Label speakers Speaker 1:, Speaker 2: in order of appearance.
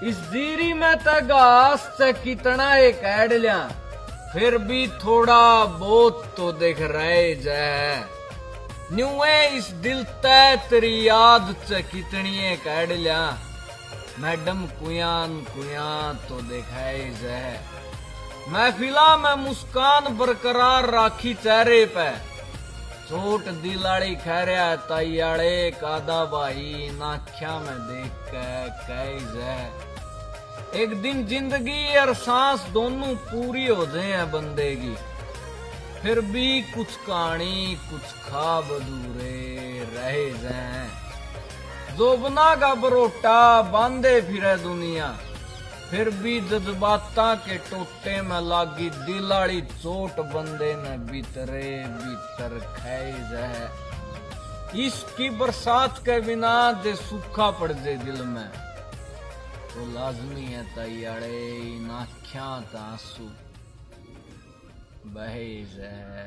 Speaker 1: इस जीरी में तक घास से कितना एक ऐड लिया, फिर भी थोड़ा बहुत तो देख रहे जय। न्यूए इस दिल तय तेरी याद से कितनी एक ऐड लिया, मैडम कुयान कुयान तो देखाए जय। महफिला में मुस्कान बरकरार राखी चेहरे पे, चोट दिलाड़ी खैरिया तैयारे कादा भाई नाख्या में देख के कह जय। एक दिन जिंदगी और सांस दोनों पूरी हो जाए बंदे की, फिर भी कुछ कहानी कुछ ख्वाब अधूरे रह जाए। जोबना का बरोटा बांधे फिरे दुनिया, फिर भी जज्बाता के टोटे में लागी दिलाड़ी चोट बंदे ने भीतरे भीतर खाई जाए। इसकी बरसात के बिना जे सूखा पड़ जाए दिल में, तो लाजमी है तैयारे इन आँखियां आंसू बहे जाए।